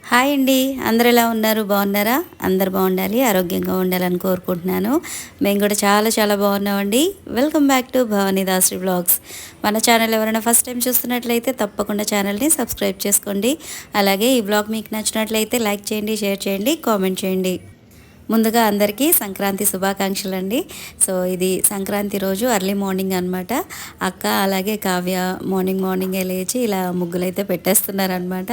Hi అండి. అందరు ఎలా ఉన్నారు? బాగున్నారా? అందరు బాగుండాలి, ఆరోగ్యంగా ఉండాలని కోరుకుంటున్నాను. మేము కూడా చాలా చాలా బాగున్నామండి. Welcome back to Bhavani Dasari vlogs. మన ఛానల్ ఎవరైనా ఫస్ట్ టైం చూస్తున్నట్లయితే తప్పకుండా ఛానల్ని సబ్స్క్రైబ్ చేసుకోండి. అలాగే ఈ వ్లాగ్ మీకు నచ్చినట్లయితే లైక్ చేయండి, షేర్ చేయండి, కామెంట్ చేయండి. ముందుగా అందరికీ సంక్రాంతి శుభాకాంక్షలు అండి. సో ఇది సంక్రాంతి రోజు ఎర్లీ మార్నింగ్ అనమాట. అక్క అలాగే కావ్య మార్నింగే లేచి ఇలా ముగ్గులు అయితే పెట్టేస్తున్నారనమాట.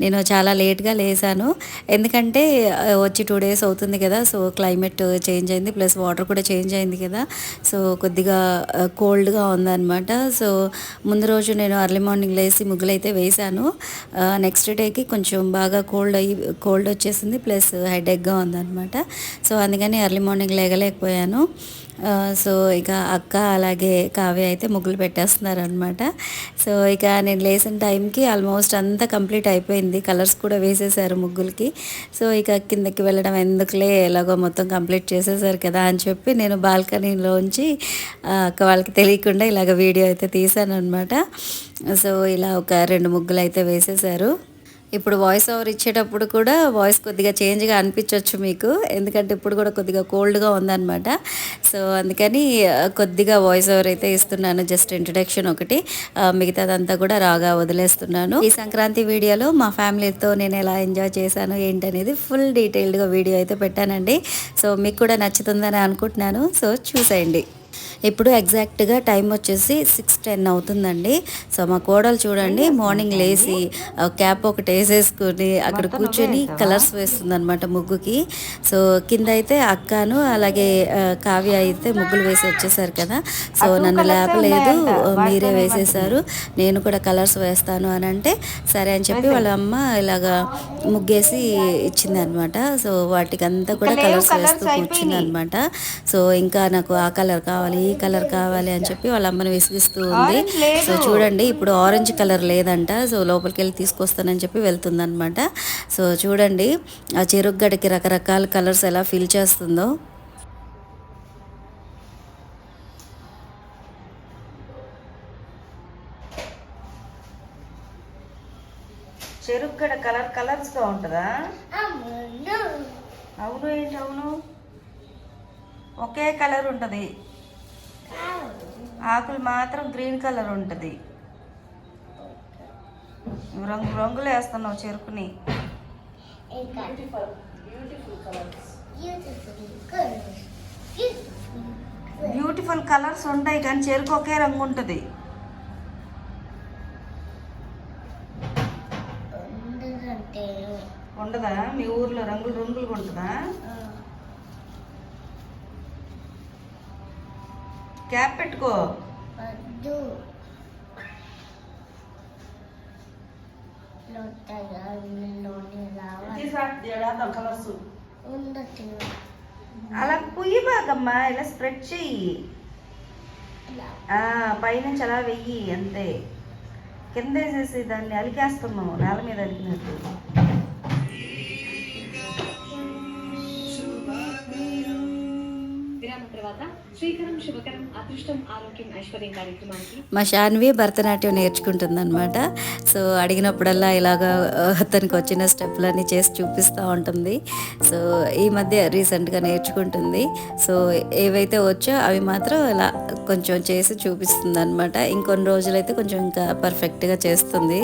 నేను చాలా లేట్గా లేసాను, ఎందుకంటే వచ్చి 2 days అవుతుంది కదా. సో క్లైమేట్ చేంజ్ అయింది, ప్లస్ వాటర్ కూడా చేంజ్ అయింది కదా. సో కొద్దిగా కోల్డ్గా ఉందన్నమాట. సో ముందు రోజు నేను ఎర్లీ మార్నింగ్ లేచి ముగ్గులు అయితే వేశాను. నెక్స్ట్ డేకి కొంచెం బాగా కోల్డ్ వచ్చేసింది, ప్లస్ హెడేక్గా ఉందన్నమాట. సో అందుకని ఎర్లీ మార్నింగ్ లేగలేకపోయాను. సో ఇక అక్క అలాగే కావ్య అయితే ముగ్గులు పెట్టేస్తున్నారనమాట. సో ఇక నేను లేసిన టైంకి ఆల్మోస్ట్ అంతా కంప్లీట్ అయిపోయింది, కలర్స్ కూడా వేసేసారు ముగ్గులకి. సో ఇక కిందకి వెళ్ళడం ఎందుకులే, ఎలాగో మొత్తం కంప్లీట్ చేసేసారు కదా అని చెప్పి నేను బాల్కనీలోంచి అక్క వాళ్ళకి తెలియకుండా ఇలాగ వీడియో అయితే తీసాను అనమాట. సో ఇలా ఒక 2 ముగ్గులు అయితే వేసేసారు. ఇప్పుడు వాయిస్ ఓవర్ ఇచ్చేటప్పుడు కూడా వాయిస్ కొద్దిగా చేంజ్గా అనిపించవచ్చు మీకు, ఎందుకంటే ఇప్పుడు కూడా కొద్దిగా కోల్డ్గా ఉందన్నమాట. సో అందుకని కొద్దిగా వాయిస్ ఓవర్ అయితే ఇస్తున్నాను, జస్ట్ ఇంట్రడక్షన్ ఒకటి, మిగతాదంతా కూడా రాగా వదిలేస్తున్నాను. ఈ సంక్రాంతి వీడియోలో మా ఫ్యామిలీతో నేను ఎలా ఎంజాయ్ చేశాను ఏంటనేది ఫుల్ డీటెయిల్డ్గా వీడియో అయితే పెట్టానండి. సో మీకు కూడా నచ్చుతుందని అనుకుంటున్నాను. సో చూసేయండి. ఇప్పుడు ఎగ్జాక్ట్గా టైం వచ్చేసి 6:10 అవుతుందండి. సో మా కోడలు చూడండి, మార్నింగ్ లేచి క్యాప్ ఒకటి వేసేసుకొని అక్కడ కూర్చొని కలర్స్ వేస్తుంది అనమాట ముగ్గుకి. సో కింద అయితే అక్కను అలాగే కావ్య అయితే ముగ్గులు వేసి వచ్చేసారు కదా. సో నన్ను లేపలేదు, మీరే వేసేసారు, నేను కూడా కలర్స్ వేస్తాను అని అంటే సరే అని చెప్పి వాళ్ళ అమ్మ ఇలాగా ముగ్గేసి ఇచ్చిందనమాట. సో వాటికి అంతా కూడా కలర్స్ వేస్తూ కూర్చుంది అనమాట. సో ఇంకా నాకు ఆ కలర్ కావాలి, ఈ కలర్ కావాలి అని చెప్పి వాళ్ళ అమ్మని విసిగిస్తూ ఉంది. సో చూడండి, ఇప్పుడు ఆరెంజ్ కలర్ లేదంట. సో లోపలికి వెళ్ళి తీసుకొస్తానని చెప్పి వెళ్తుందనమాట. సో చూడండి ఆ చెరుగ్గడకి రకరకాల కలర్స్ ఎలా ఫిల్ చేస్తుందో. చెరుగ్గడ కలర్స్గా ఉంటుందా? అవును, ఏంటి అవును, ఒకే కలర్ ఉంటుంది, ఆకులు మాత్రం గ్రీన్ కలర్ ఉంటుంది. రంగులు వేస్తున్నావు చెరుకుని. బ్యూటిఫుల్ కలర్స్ ఉంటాయి కానీ చెరుకు ఒకే రంగు ఉంటుంది. ఉండదా మీ ఊర్లో రంగులుగా ఉంటుందా? క్యాప్ పెట్టుకో. అలా పుయ్యి బాగమ్మా, ఇలా స్ప్రెడ్ చెయ్యి, పైనుంచి అలా వెయ్యి, అంతే. కింద వేసేసి దాన్ని అలికేస్తున్నావు, నేల మీద అలికినట్టు. మా శాన్వి భరతనాట్యం నేర్చుకుంటుందన్నమాట. సో అడిగినప్పుడల్లా ఇలాగా తనకు వచ్చిన స్టెప్లన్నీ చేసి చూపిస్తూ ఉంటుంది. సో ఈ మధ్య రీసెంట్గా నేర్చుకుంటుంది. సో ఏవైతే వచ్చో అవి మాత్రం ఇలా కొంచెం చేసి చూపిస్తుంది అనమాట. ఇంకొన్ని రోజులైతే కొంచెం ఇంకా పర్ఫెక్ట్గా చేస్తుంది.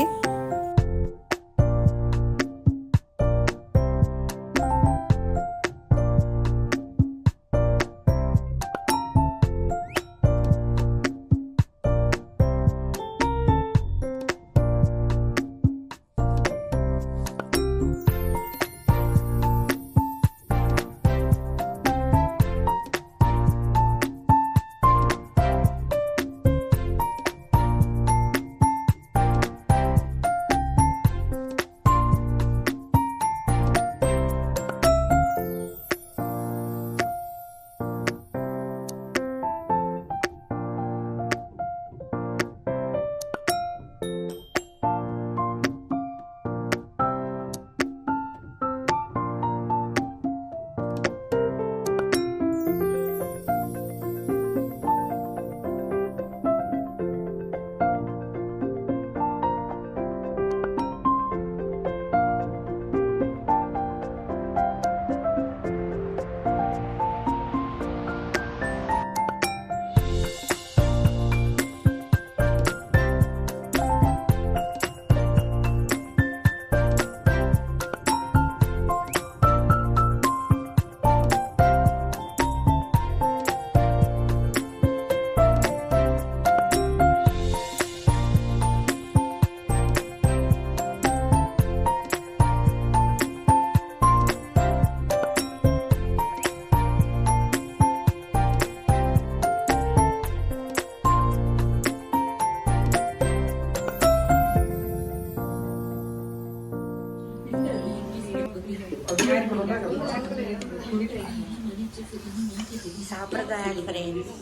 సాంప్రదాయాలు ఫ్రెండ్స్.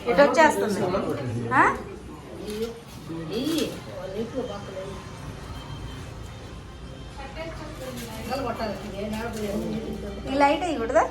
ఇటు వచ్చేస్తుంది. ఈ లైట్ అయ్యకూడదా?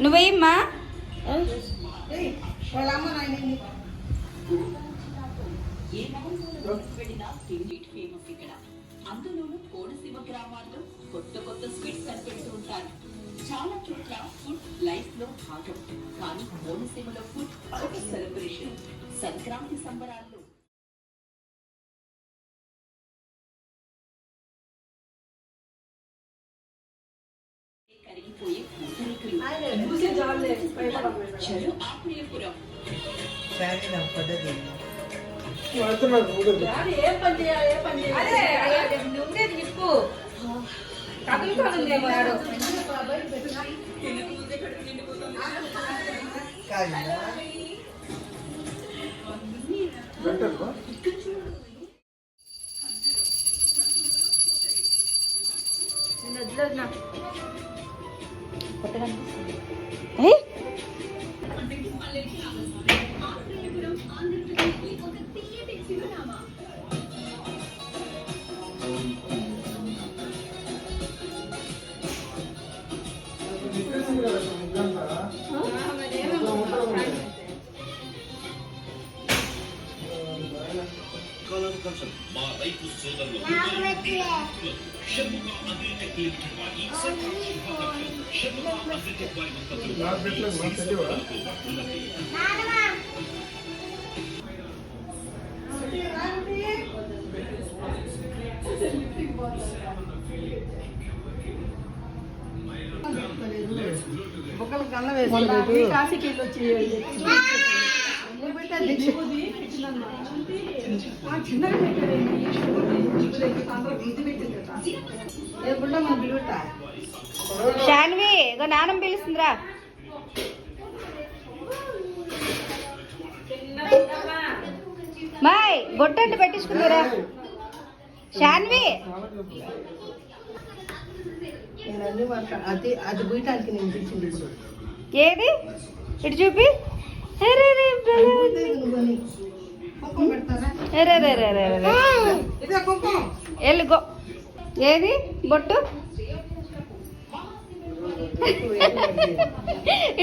నువ్వేమ్మా అందులోనూ కోనసీమ గ్రామాల్లో కొత్త కొత్త స్వీట్స్ కనిపెడుతూ ఉంటారు. చాలా చోట్ల ఫుడ్ లైఫ్ లో భాగం. కానీ కోనసీమలో ఫుడ్ ఒక సెలబ్రేషన్. సంక్రాంతి సంబరాల్లో కరిగిపోయే పూతరేకులు, చెరు ఆత్మీయపురం. మా రైతు సోదరులు బొక్కలు కళ్ళ వేసి కాశీకి వెళ్ళి వచ్చి శాన్వి ఇగో నాన్నమ్మ పిలుస్తుందిరా. మాయ్ బొట్టంటే పెట్టించుకుందిరా శాన్వి. అది అది బయటానికి నేను తెచ్చింది. ఏది ఇటు చూపి. ఎల్లుగో ఏది బొట్టు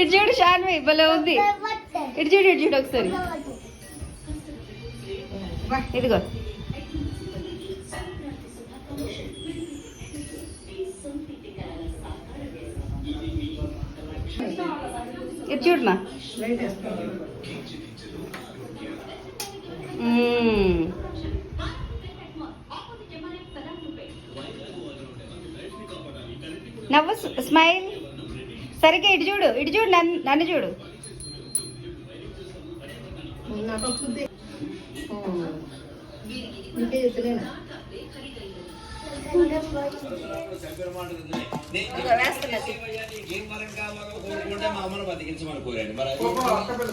ఇటు చూడు శాన్వి భలే ఉంది. ఇటు చూడు ఒకసారి ఇదిగో. ఇది చూడమా. నవ్వు స్మైల్ సరిగ్గా ఇటు చూడు నన్ను చూడు.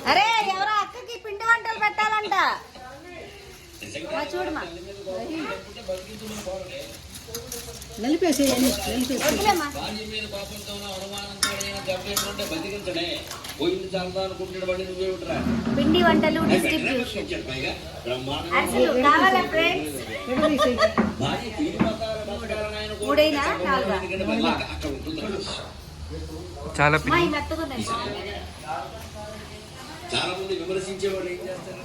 అరే ఎవరో అక్కకి పిండి వంటలు పెట్టాలంట. చూడమా పిండి వంటలు డిస్ట్రిబ్యూషన్ కావాలా ఫ్రెండ్స్? మూడైనా చాలా చాలా మంది విమర్శించేవాళ్ళు ఏం చేస్తారు?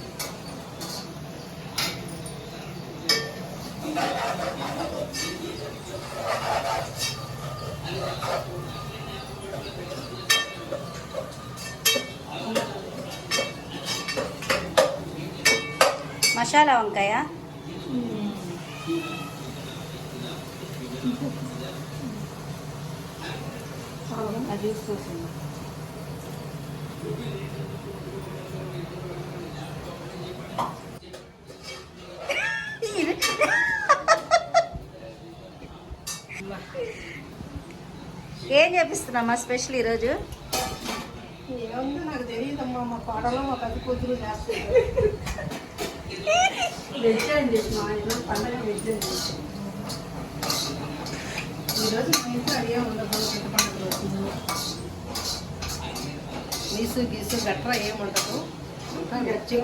మసాలా వంకాయ ఏం చేపిస్తున్నామా స్పెషల్ ఈరోజు? ఏముంది నాకు తెలియదమ్మా, మా పాటలో మా పది కూతురు చేస్తారు. వెజ్ అండి మా ఆయన పండగ వెజ్ అండి. ఈరోజు మా ఇంట్లో అడిగే ఉండదు పెద్ద పండుగ రోజు. నీసు గీసు గట్రా ఏం ఉండదు, అంతా వెజ్.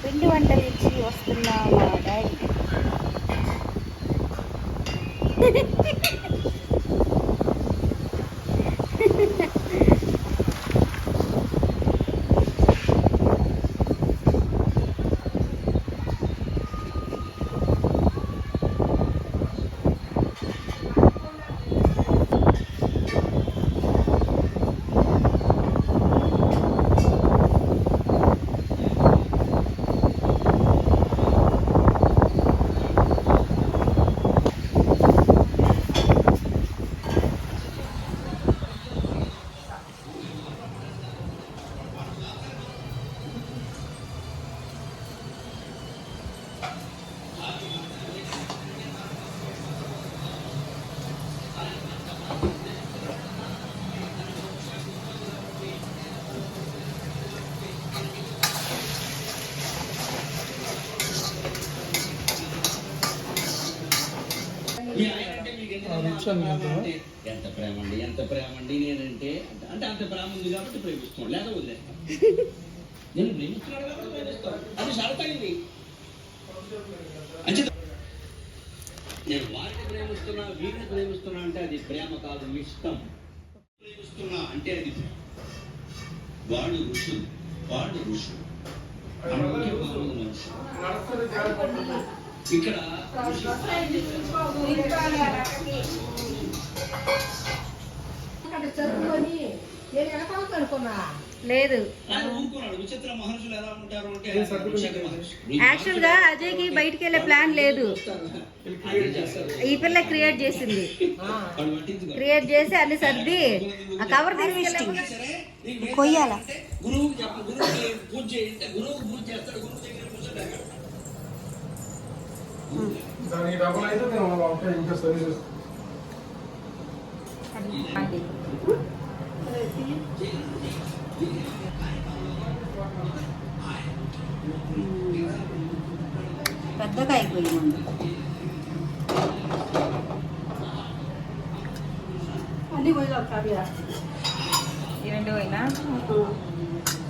పిండి వంటలు ఇచ్చి వస్తున్నా మా డాడీ. ఎంత ప్రేమ అండి, ఎంత ప్రేమ అండి నేనంటే. అంటే అంత ప్రేమ ఉంది కాబట్టి ప్రేమిస్తాం, లేదా వదిలేస్తాం. నేను ప్రేమిస్తున్నాడు కాబట్టి ప్రేమిస్తాను, అది షరతైంది. అంటే నేను వారిని ప్రేమిస్తున్నా, వీరిని ప్రేమిస్తున్నా అంటే అది ప్రేమ కాదు, ఇష్టం. ప్రేమిస్తున్నా అంటే అది వాళ్ళు ఋషులు, మనుషులు. ఇక్కడ చదువుకొని నేను ఎడతాను అనుకున్నా లేదు. విచిత్ర మహర్షులు ఎలా ఉంటారు అంటే యాక్చువల్ గా అజయ్ కి బయటికి వెళ్ళే ప్లాన్ లేదు, ఈ పిల్ల క్రియేట్ చేసింది. క్రియేట్ చేసి అన్ని సర్ది ఆ కవర్ తీసుకెళ్ళి కొయ్యాల. గురువు పూజ చేస్తే గురువు పూజ చేస్తాడు, గురువు దగ్గర కూర్చోలేక దానికి డబ్బులు అయితే నేను ఇంకా సర్వీస్ పెద్దగా అయిపోయింది. అన్నీ పోయినా కావ్య ఈ రెండు పోయినా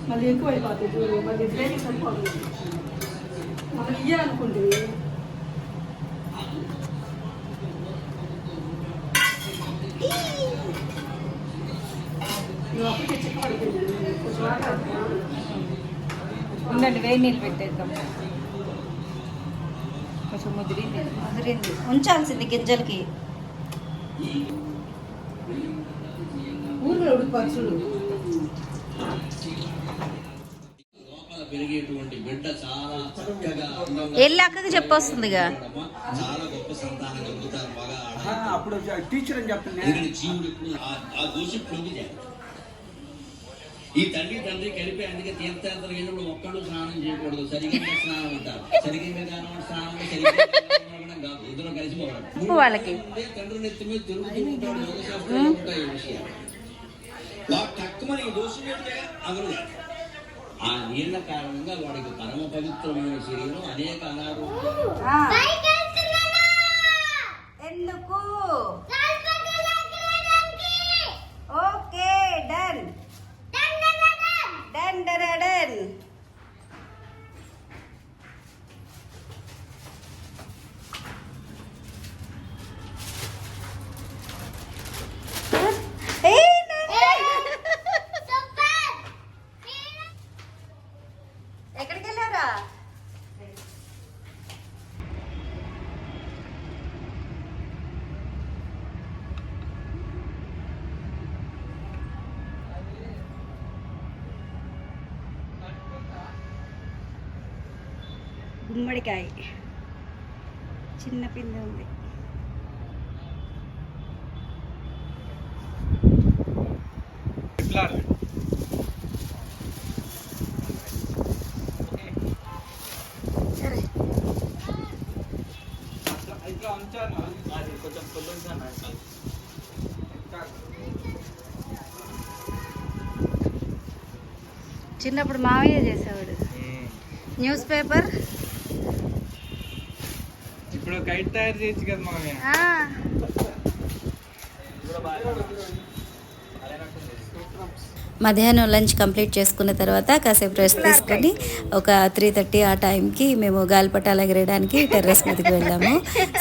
మళ్ళీ ఎక్కువ అయిపోతుంది, మళ్ళీ ఇద్దరే సరిపోతుంది. మనం ఇయ్య అనుకుంటే నువ్వు అప్పటికే చిక్కబడిపోయింది కొంచెం వాటర్ ఉండండి, వేడి నీళ్ళు పెట్టేద్దాం. కొంచెం ముదిరింది ఉంచాల్సింది గింజలకి. ఊరిలో ఉడిపరచుడు లోపల పెరిగేటువంటి బిడ్డ చాలా చక్కగా అందంగా వెళ్ళి అక్కకి చెప్పొస్తుందిగా. ఉండడమా, చాలా గొప్ప సంతానం కలుగుతారు బాగా అప్పుడు టీచర్ అని చెప్తున్నా ఎందుకంటే జీవుడు ఎప్పుడు ఆ దోషి పొందిదే. ఈ తండ్రి కలిపి అందుకే తీర్థయాత్ర వెళ్ళినప్పుడు ఒక్కడు స్నానం చేయకూడదు, సరిగ్గా స్నానం అంటారు. సరిగ్గా స్నానం సరిగ్గా కాదు, ఇద్దరు కలిసిపోవడం. వాళ్ళకి తండ్రి నెత్తి మీద తిరుగుతూ ఉంటాడు, యోగశాస్త్రాలు ఉంటాయి ఈ విషయాలు. వాడు తక్కువని ఈ దోషం ఏంటంటే అమలు ఆ నీళ్ల కారణంగా వాడికి పరమ పవిత్రమైన శరీరం అనేక అనారోగ్యాలు. ఎందుకు? Okay, done done done done. ఎక్కడికి వెళ్ళారా? గుమ్మడికాయ చిన్న పిండి ఉంది. ఇట్లా ఉంచాను అది కొంచెం పొల్లుంచాను. చిన్నప్పుడు మావయ్య చేసేవాడు. న్యూస్ పేపర్ ఇప్పుడు కైట్ తయారు చేయొచ్చు కదా మామయ్య. మధ్యాహ్నం లంచ్ కంప్లీట్ చేసుకున్న తర్వాత కాసేపు రెస్ట్ తీసుకొని ఒక 3:30 ఆ టైంకి మేము గాలిపటాలు ఎగరేయడానికి టెర్రస్ మీదకి వెళ్ళాము.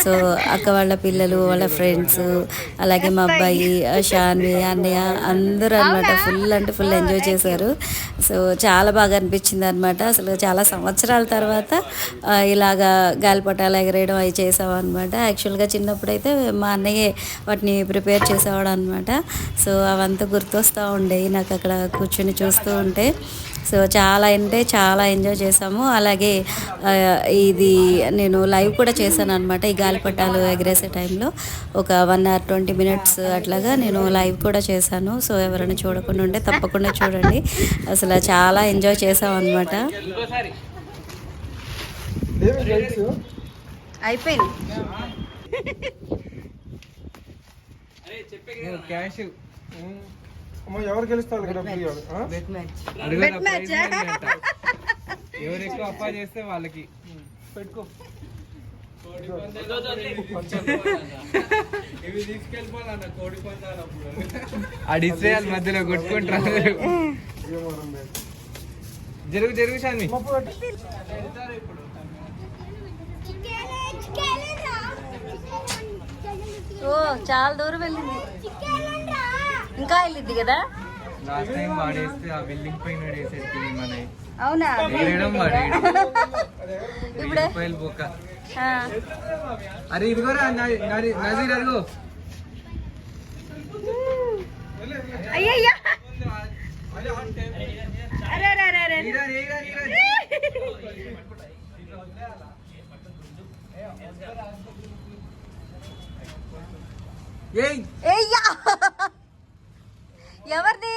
సో అక్క వాళ్ళ పిల్లలు, వాళ్ళ ఫ్రెండ్స్, అలాగే మా అబ్బాయి షాన్వి, అన్నయ్య అందరూ అనమాట ఫుల్ అంటే ఫుల్ ఎంజాయ్ చేశారు. సో చాలా బాగా అనిపించింది అనమాట. అసలు చాలా సంవత్సరాల తర్వాత ఇలాగా గాలిపటాలు ఎగరేయడం అవి చేసాము అనమాట. యాక్చువల్గా చిన్నప్పుడైతే మా అన్నయ్యే వాటిని ప్రిపేర్ చేసేవాడు అనమాట. సో అవంతా గుర్తొస్తూ ఉండేవి నాకు అక్కడ కూర్చొని చూస్తూ ఉంటే. సో చాలా అంటే చాలా ఎంజాయ్ చేసాము. అలాగే ఇది నేను లైవ్ కూడా చేశాను అనమాట. ఈ గాలిపటాలు ఎగరేసే టైంలో ఒక 1 hour 20 minutes అట్లాగా నేను లైవ్ కూడా చేశాను. సో ఎవరైనా చూడకుండా ఉంటే తప్పకుండా చూడండి. అసలు చాలా ఎంజాయ్ చేసాం అనమాట. అయిపోయింది. క్యాష్ అమ్మ ఎవరు గెలుస్తారు ఇక్కడ ఎవరు ఎక్కువ అప్పా చేస్తే వాళ్ళకి పెట్టుకో. ఇవి తీసుకెళ్ళిపోవాలన్న కోడి పందాలప్పుడు అడిస్తే వాళ్ళ మధ్యలో కొట్టుకుంటారు. జరుగు శాన్వి. ఓ చాలా దూరం వెళ్ళింది, ఇంకా వెళ్ళిద్ది కదా. లాస్ట్ టైం వాడేస్తే ఆ బిల్డింగ్ పైన వేసేది మన అవునా? ఇప్పుడే బొక్క. అరే ఇదిగోరా నజీర్ అదిగో. అయ్యయ్యా, అరే అరే అరే అరే. ఎవరిది?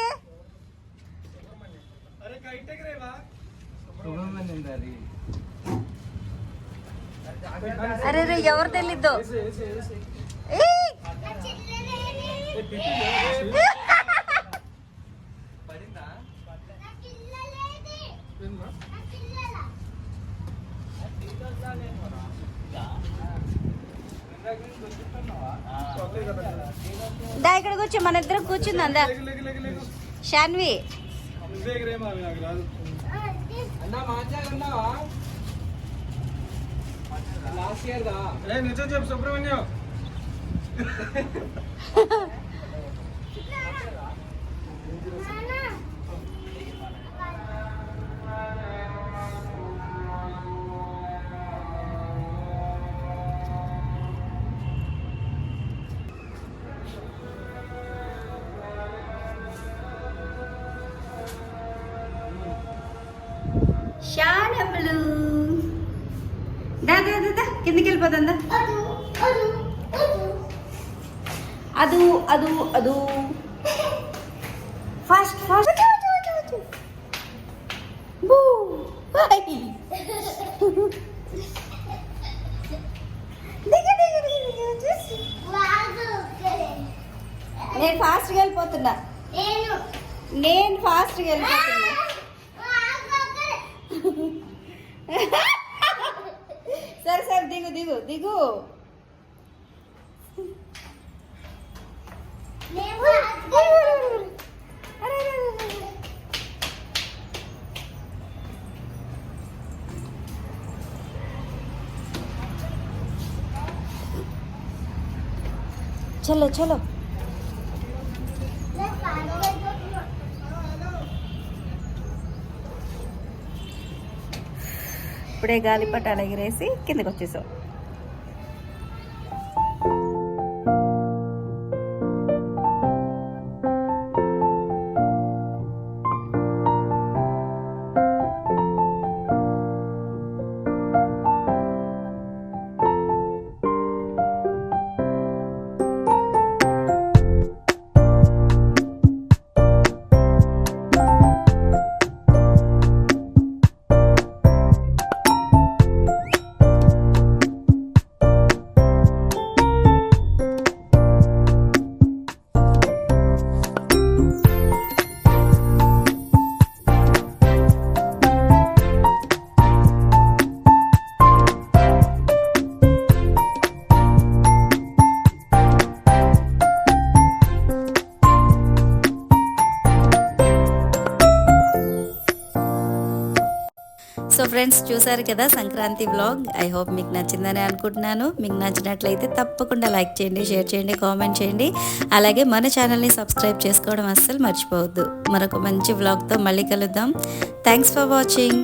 అరే రే ఎవరు తెలీదు. దా ఇక్కడ కూర్చో, మన ఇద్దరం కూర్చుంది. అందా షాన్వి నిజం చెప్పు సుబ్రహ్మణ్యం. షాడములు దా కిందికి వెళ్ళిపోతుందా అదు అదు అదు ఫాస్ట్ ఫాస్ట్ నేను ఫాస్ట్గా వెళ్ళిపోతున్నా నేను ఫాస్ట్గా వెళ్ళిపోతున్నా సరే సరే దిగు దిగు దిగు చలో చలో ఇప్పుడే గాలిపటాలు ఎగిరేసి కిందకి వచ్చేసాం. సో ఫ్రెండ్స్ చూసారు కదా సంక్రాంతి వ్లాగ్. ఐ హోప్ మీకు నచ్చిందని అనుకుంటున్నాను. మీకు నచ్చినట్లయితే తప్పకుండా లైక్ చేయండి, షేర్ చేయండి, కామెంట్ చేయండి. అలాగే మన ఛానల్ని సబ్స్క్రైబ్ చేసుకోవడం అస్సలు మర్చిపోవద్దు. మరొక మంచి వ్లాగ్తో మళ్ళీ కలుద్దాం. Thanks for watching.